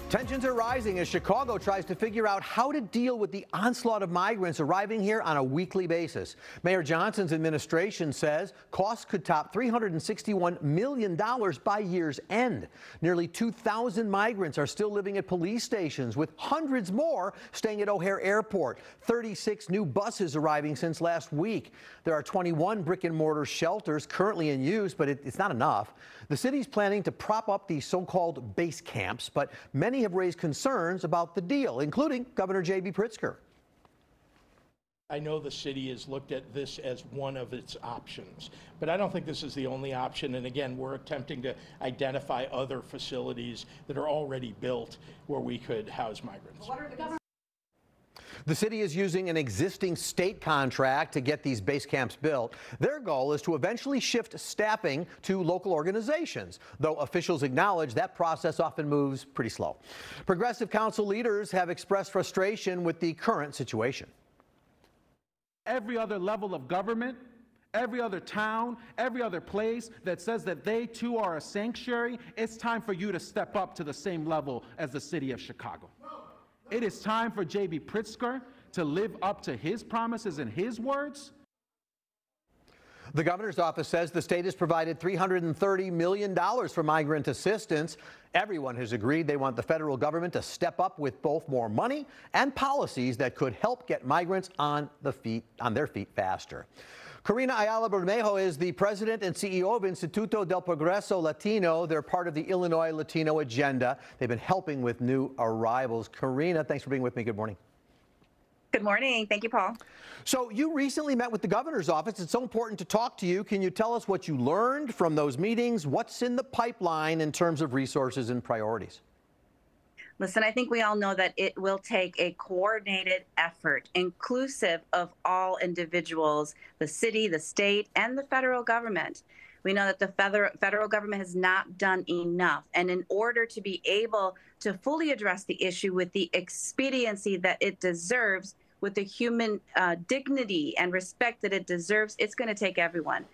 Tensions are rising as Chicago tries to figure out how to deal with the onslaught of migrants arriving here on a weekly basis. Mayor Johnson's administration says costs could top $361 million by year's end. Nearly 2,000 migrants are still living at police stations, with hundreds more staying at O'Hare Airport. 36 new buses arriving since last week. There are 21 brick-and-mortar shelters currently in use, but it's not enough. The city's planning to prop up these so-called base camps, but many have raised concerns about the deal, including Governor J.B. Pritzker. I know the city has looked at this as one of its options, but I don't think this is the only option. And again, we're attempting to identify other facilities that are already built where we could house migrants. The city is using an existing state contract to get these base camps built. Their goal is to eventually shift staffing to local organizations, though officials acknowledge that process often moves pretty slow. Progressive Council leaders have expressed frustration with the current situation. Every other level of government, every other town, every other place that says that they too are a sanctuary, it's time for you to step up to the same level as the city of Chicago. It is time for J.B. Pritzker to live up to his promises and his words. The governor's office says the state has provided $330 million for migrant assistance. Everyone has agreed they want the federal government to step up with both more money and policies that could help get migrants on their feet faster. Karina Ayala Bermejo is the president and CEO of Instituto del Progreso Latino. They're part of the Illinois Latino Agenda. They've been helping with new arrivals. Karina, thanks for being with me. Good morning. Good morning. Thank you, Paul. So you recently met with the governor's office. It's so important to talk to you. Can you tell us what you learned from those meetings? What's in the pipeline in terms of resources and priorities? Listen, I think we all know that it will take a coordinated effort, inclusive of all individuals, the city, the state, and the federal government. We know that the federal government has not done enough. And in order to be able to fully address the issue with the expediency that it deserves, with the human dignity and respect that it deserves, it's going to take everyone.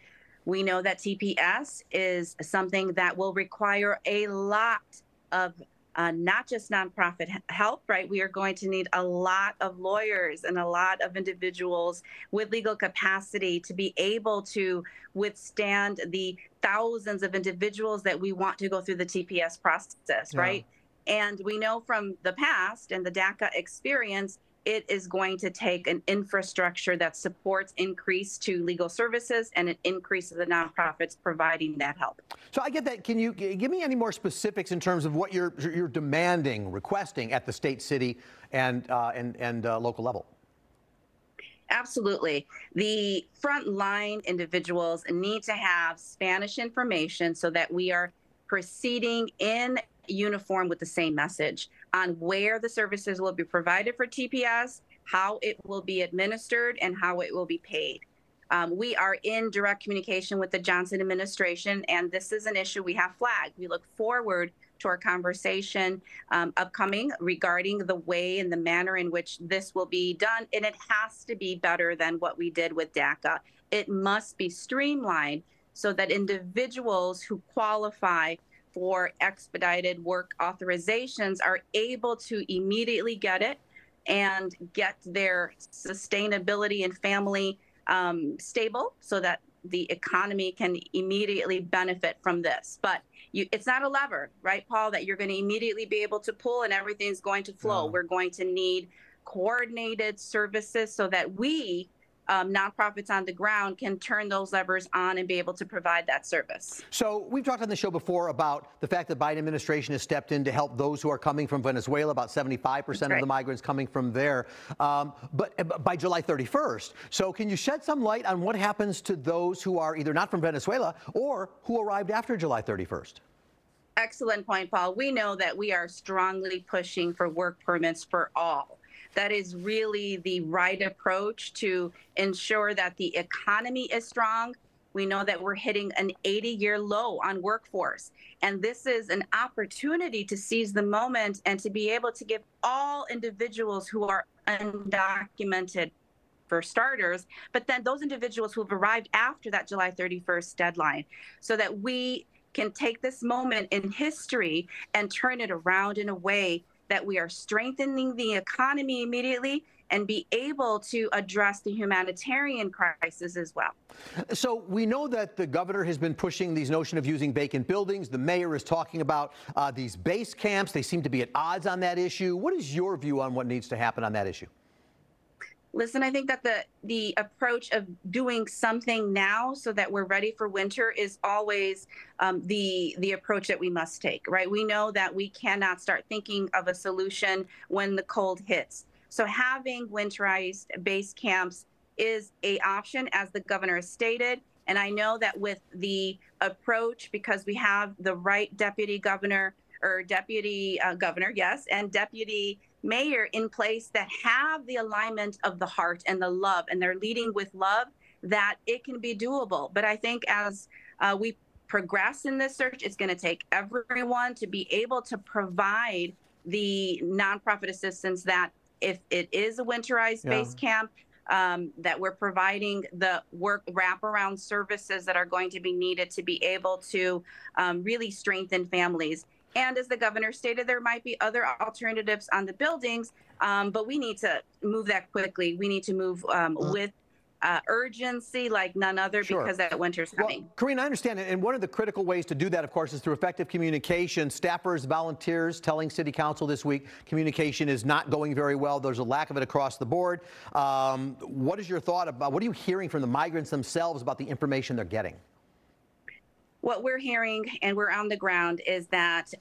We know that TPS is something that will require a lot of not just nonprofit help, right? We are going to need a lot of lawyers and a lot of individuals with legal capacity to be able to withstand the thousands of individuals that we want to go through the TPS process, right? And we know from the past and the DACA experience, it is going to take an infrastructure that supports increase to legal services and an increase of the nonprofits providing that help. So I get that. Can you give me any more specifics in terms of what you're demanding, requesting at the state, city, and local level? Absolutely. The frontline individuals need to have Spanish information so that we are proceeding in uniform with the same message on where the services will be provided for TPS, how it will be administered, and how it will be paid. We are in direct communication with the Johnson administration, and this is an issue we have flagged. We look forward to our conversation upcoming regarding the way and the manner in which this will be done, and it has to be better than what we did with DACA. It must be streamlined so that individuals who qualify for expedited work authorizations are able to immediately get it and get their sustainability and family stable so that the economy can immediately benefit from this. But it's not a lever, right, Paul, that you're going to immediately be able to pull and everything's going to flow. We're going to need coordinated services so that we nonprofits on the ground can turn those levers on and be able to provide that service. So we've talked on the show before about the fact that Biden administration has stepped in to help those who are coming from Venezuela, about 75% of the migrants coming from there, but by July 31st. So can you shed some light on what happens to those who are either not from Venezuela or who arrived after July 31st? Excellent point, Paul. We know that we are strongly pushing for work permits for all. That is really the right approach to ensure that the economy is strong. We know that we're hitting an 80-year low on workforce. And this is an opportunity to seize the moment and to be able to give all individuals who are undocumented, for starters, but then those individuals who have arrived after that July 31st deadline, so that we can take this moment in history and turn it around in a way that we are strengthening the economy immediately and be able to address the humanitarian crisis as well. So we know that the governor has been pushing these notion of using vacant buildings. The mayor is talking about these base camps. They seem to be at odds on that issue. What is your view on what needs to happen on that issue? Listen, I think that the approach of doing something now so that we're ready for winter is always the approach that we must take, right? We know that we cannot start thinking of a solution when the cold hits. So having winterized base camps is an option, as the governor has stated. And I know that with the approach, because we have the right deputy governor, yes, and deputy mayor in place that have the alignment of the heart and the love, and they're leading with love, that it can be doable. But I think as we progress in this search, it's going to take everyone to be able to provide the nonprofit assistance that if it is a winterized base camp, that we're providing the wraparound services that are going to be needed to be able to really strengthen families. And as the governor stated, there might be other alternatives on the buildings, but we need to move that quickly. We need to move with urgency like none other, because that winter's coming. Well, Karina, I understand it. And one of the critical ways to do that, of course, is through effective communication. Staffers, volunteers telling City Council this week communication is not going very well. There's a lack of it across the board. What is your thought about, what are you hearing from the migrants themselves about the information they're getting? What we're hearing, and we're on the ground, is that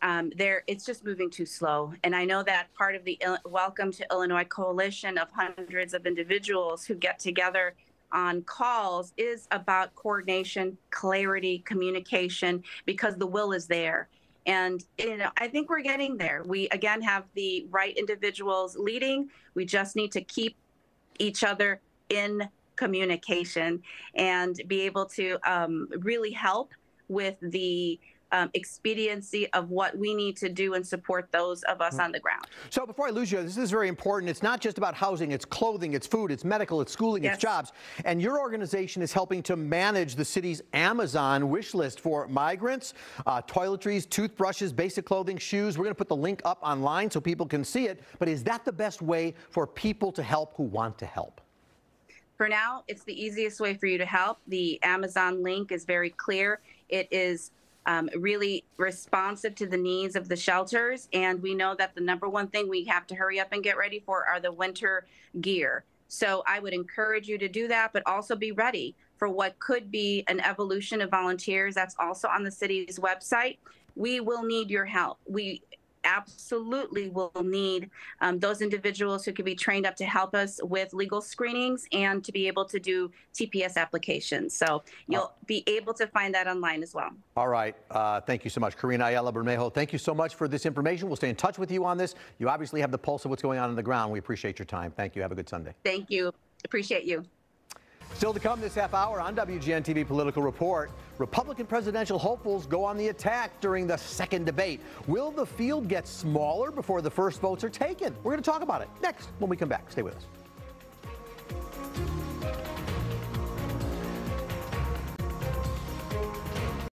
it's just moving too slow. And I know that part of the Welcome to Illinois coalition of hundreds of individuals who get together on calls is about coordination, clarity, communication, because the will is there. And I think we're getting there. We, again, have the right individuals leading. We just need to keep each other in communication and be able to really help with the expediency of what we need to do and support those of us on the ground. So before I lose you, this is very important. It's not just about housing, it's clothing, it's food, it's medical, it's schooling, it's jobs. And your organization is helping to manage the city's Amazon wish list for migrants, toiletries, toothbrushes, basic clothing, shoes. We're going to put the link up online so people can see it. But is that the best way for people to help who want to help? For now, it's the easiest way for you to help. The Amazon link is very clear. It is really responsive to the needs of the shelters. And we know that the number one thing we have to hurry up and get ready for are the winter gear. So I would encourage you to do that, but also be ready for what could be an evolution of volunteers. That's also on the city's website. We will need your help. We absolutely will need those individuals who can be trained up to help us with legal screenings and to be able to do TPS applications. So you'll be able to find that online as well. All right. Thank you so much. Karina Ayala Bermejo, thank you so much for this information. We'll stay in touch with you on this. You obviously have the pulse of what's going on the ground. We appreciate your time. Thank you. Have a good Sunday. Thank you. Appreciate you. Still to come this half hour on WGN-TV Political Report, Republican presidential hopefuls go on the attack during the second debate. Will the field get smaller before the first votes are taken? We're going to talk about it next when we come back. Stay with us.